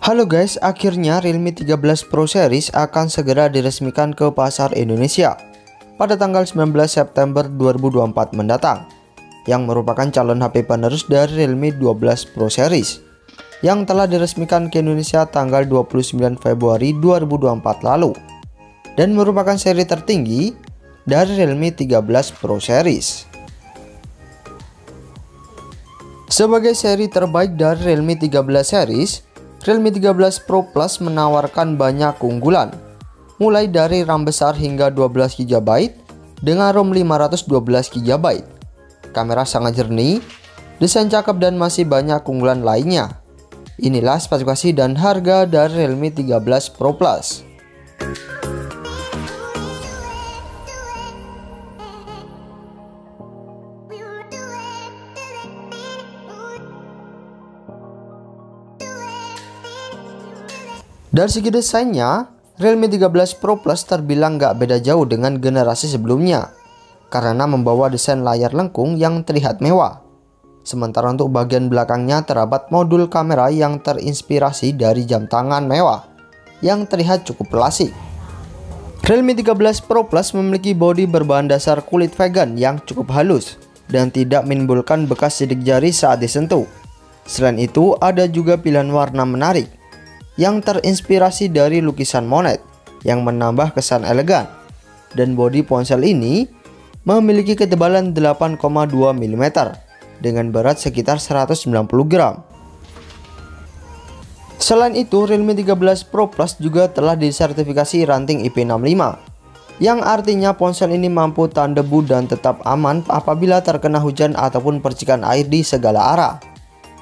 Halo guys, akhirnya Realme 13 Pro Series akan segera diresmikan ke pasar Indonesia pada tanggal 19 September 2024 mendatang, yang merupakan calon HP penerus dari Realme 12 Pro Series yang telah diresmikan ke Indonesia tanggal 29 Februari 2024 lalu dan merupakan seri tertinggi dari Realme 13 Pro Series. Sebagai seri terbaik dari Realme 13 Series, Realme 13 Pro Plus menawarkan banyak keunggulan, mulai dari RAM besar hingga 12 GB dengan ROM 512 GB, kamera sangat jernih, desain cakep dan masih banyak keunggulan lainnya. Inilah spesifikasi dan harga dari Realme 13 Pro Plus. Dari segi desainnya, Realme 13 Pro Plus terbilang gak beda jauh dengan generasi sebelumnya karena membawa desain layar lengkung yang terlihat mewah. Sementara untuk bagian belakangnya terdapat modul kamera yang terinspirasi dari jam tangan mewah yang terlihat cukup klasik. Realme 13 Pro Plus memiliki bodi berbahan dasar kulit vegan yang cukup halus dan tidak menimbulkan bekas sidik jari saat disentuh. Selain itu, ada juga pilihan warna menarik yang terinspirasi dari lukisan Monet yang menambah kesan elegan, dan bodi ponsel ini memiliki ketebalan 8,2 mm dengan berat sekitar 190 gram. Selain itu, Realme 13 Pro Plus juga telah disertifikasi ranting IP65 yang artinya ponsel ini mampu tahan debu dan tetap aman apabila terkena hujan ataupun percikan air di segala arah,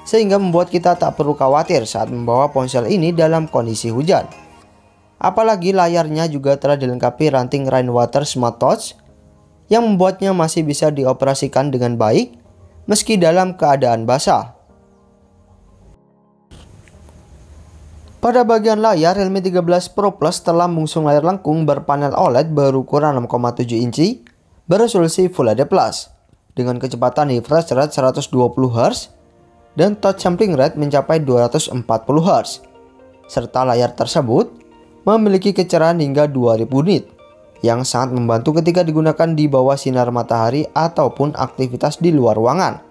sehingga membuat kita tak perlu khawatir saat membawa ponsel ini dalam kondisi hujan. Apalagi layarnya juga telah dilengkapi ranting Rainwater Smart Touch yang membuatnya masih bisa dioperasikan dengan baik meski dalam keadaan basah. Pada bagian layar, Realme 13 Pro Plus telah mengusung layar lengkung berpanel OLED berukuran 6,7 inci beresolusi Full HD+ dengan kecepatan refresh rate 120 Hz dan touch sampling rate mencapai 240 Hz, serta layar tersebut memiliki kecerahan hingga 2000 nit yang sangat membantu ketika digunakan di bawah sinar matahari ataupun aktivitas di luar ruangan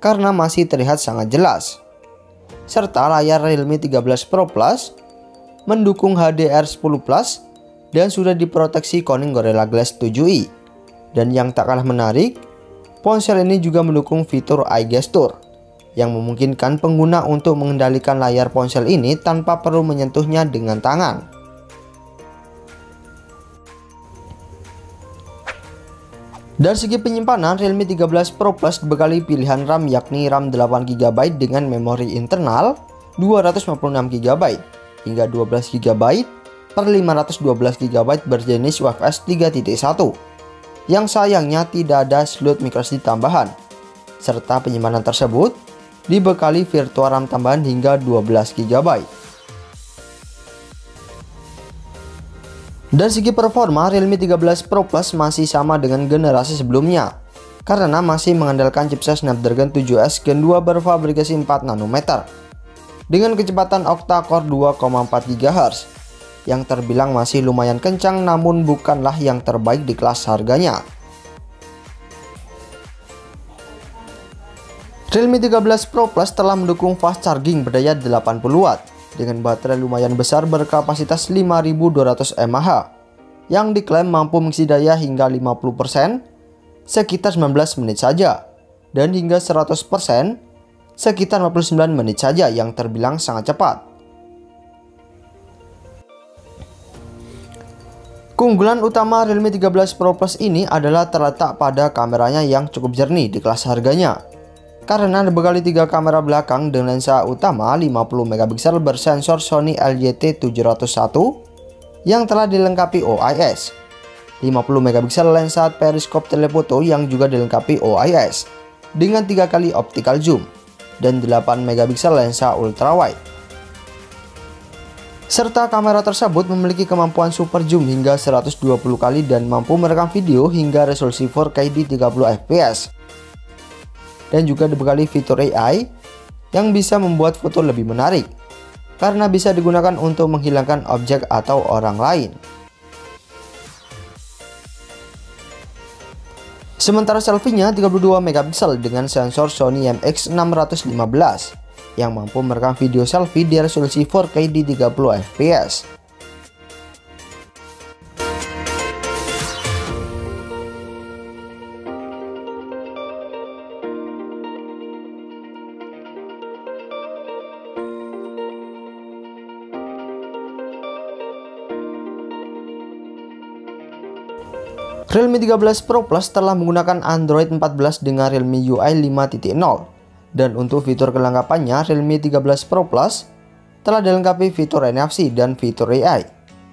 karena masih terlihat sangat jelas. Serta layar Realme 13 Pro Plus mendukung HDR10+ dan sudah diproteksi Corning Gorilla Glass 7i. Dan yang tak kalah menarik, ponsel ini juga mendukung fitur Eye Gesture yang memungkinkan pengguna untuk mengendalikan layar ponsel ini tanpa perlu menyentuhnya dengan tangan. Dari segi penyimpanan, Realme 13 Pro Plus dibekali pilihan RAM yakni RAM 8GB dengan memori internal 256GB hingga 12GB per 512GB berjenis UFS 3.1 yang sayangnya tidak ada slot microSD tambahan, serta penyimpanan tersebut dibekali virtual RAM tambahan hingga 12GB. Dari segi performa, Realme 13 Pro Plus masih sama dengan generasi sebelumnya karena masih mengandalkan chipset Snapdragon 7S Gen 2 berfabrikasi 4 nanometer dengan kecepatan octa-core 2,4 GHz yang terbilang masih lumayan kencang namun bukanlah yang terbaik di kelas harganya. Realme 13 Pro Plus telah mendukung fast charging berdaya 80 Watt dengan baterai lumayan besar berkapasitas 5200 mAh yang diklaim mampu mengisi daya hingga 50% sekitar 19 menit saja dan hingga 100% sekitar 59 menit saja yang terbilang sangat cepat. Keunggulan utama Realme 13 Pro Plus ini adalah terletak pada kameranya yang cukup jernih di kelas harganya. Karena dibekali 3 kamera belakang dengan lensa utama 50MP bersensor Sony LYT701 yang telah dilengkapi OIS, 50MP lensa periskop telefoto yang juga dilengkapi OIS dengan 3 kali optical zoom dan 8MP lensa ultrawide. Serta kamera tersebut memiliki kemampuan super zoom hingga 120 kali dan mampu merekam video hingga resolusi 4K di 30fps. Dan juga dibekali fitur AI yang bisa membuat foto lebih menarik. karena bisa digunakan untuk menghilangkan objek atau orang lain. Sementara selfie-nya 32 megapiksel dengan sensor Sony IMX615 yang mampu merekam video selfie di resolusi 4K di 30 fps. Realme 13 Pro Plus telah menggunakan Android 14 dengan Realme UI 5.0, dan untuk fitur kelengkapannya Realme 13 Pro Plus telah dilengkapi fitur NFC dan fitur AI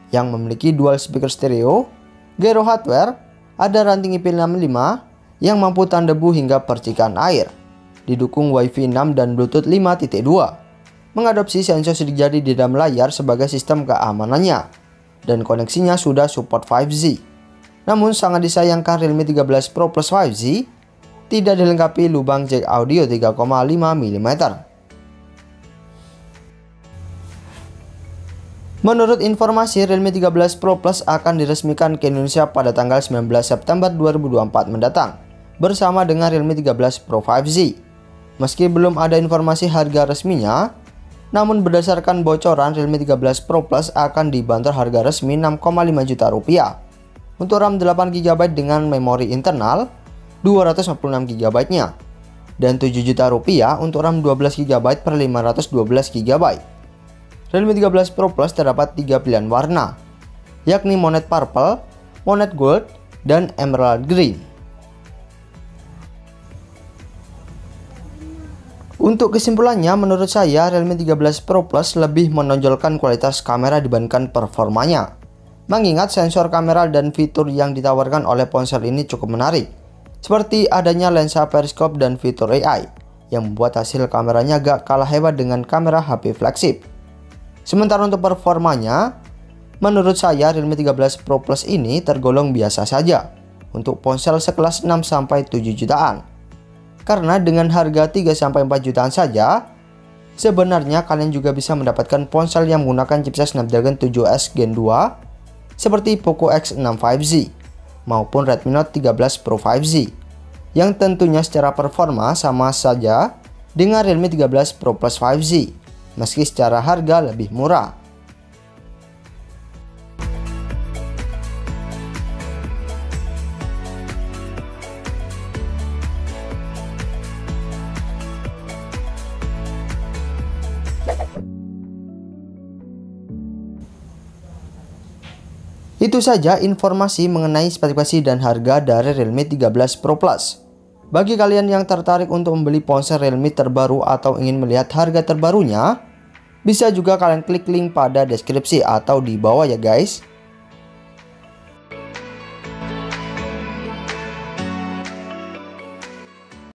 yang memiliki dual speaker stereo, gyro hardware, ada ranting IP65 yang mampu tahan debu hingga percikan air, didukung Wi-Fi 6 dan Bluetooth 5.2, mengadopsi sensor sidik jari di dalam layar sebagai sistem keamanannya, dan koneksinya sudah support 5G. Namun sangat disayangkan Realme 13 Pro Plus 5G tidak dilengkapi lubang jack audio 3,5 mm. Menurut informasi, Realme 13 Pro Plus akan diresmikan ke Indonesia pada tanggal 19 September 2024 mendatang bersama dengan Realme 13 Pro 5G. Meski belum ada informasi harga resminya, namun berdasarkan bocoran Realme 13 Pro Plus akan dibanderol harga resmi 6,5 juta rupiah untuk RAM 8GB dengan memori internal 256GB-nya, dan 7 juta rupiah untuk RAM 12GB per 512GB. Realme 13 Pro Plus terdapat 3 pilihan warna, yakni Moonlight Purple, Moonlight Gold, dan Emerald Green. Untuk kesimpulannya, menurut saya Realme 13 Pro Plus lebih menonjolkan kualitas kamera dibandingkan performanya. Mengingat sensor kamera dan fitur yang ditawarkan oleh ponsel ini cukup menarik, seperti adanya lensa periskop dan fitur AI, yang membuat hasil kameranya gak kalah hebat dengan kamera HP flagship. Sementara untuk performanya, menurut saya Realme 13 Pro Plus ini tergolong biasa saja untuk ponsel sekelas 6-7 jutaan. Karena dengan harga 3-4 jutaan saja, sebenarnya kalian juga bisa mendapatkan ponsel yang menggunakan chipset Snapdragon 7S Gen 2 seperti Poco X6 5G maupun Redmi Note 13 Pro 5G, yang tentunya secara performa sama saja dengan Realme 13 Pro Plus 5G, meski secara harga lebih murah. Itu saja informasi mengenai spesifikasi dan harga dari Realme 13 Pro Plus. Bagi kalian yang tertarik untuk membeli ponsel Realme terbaru atau ingin melihat harga terbarunya, bisa juga kalian klik link pada deskripsi atau di bawah ya guys.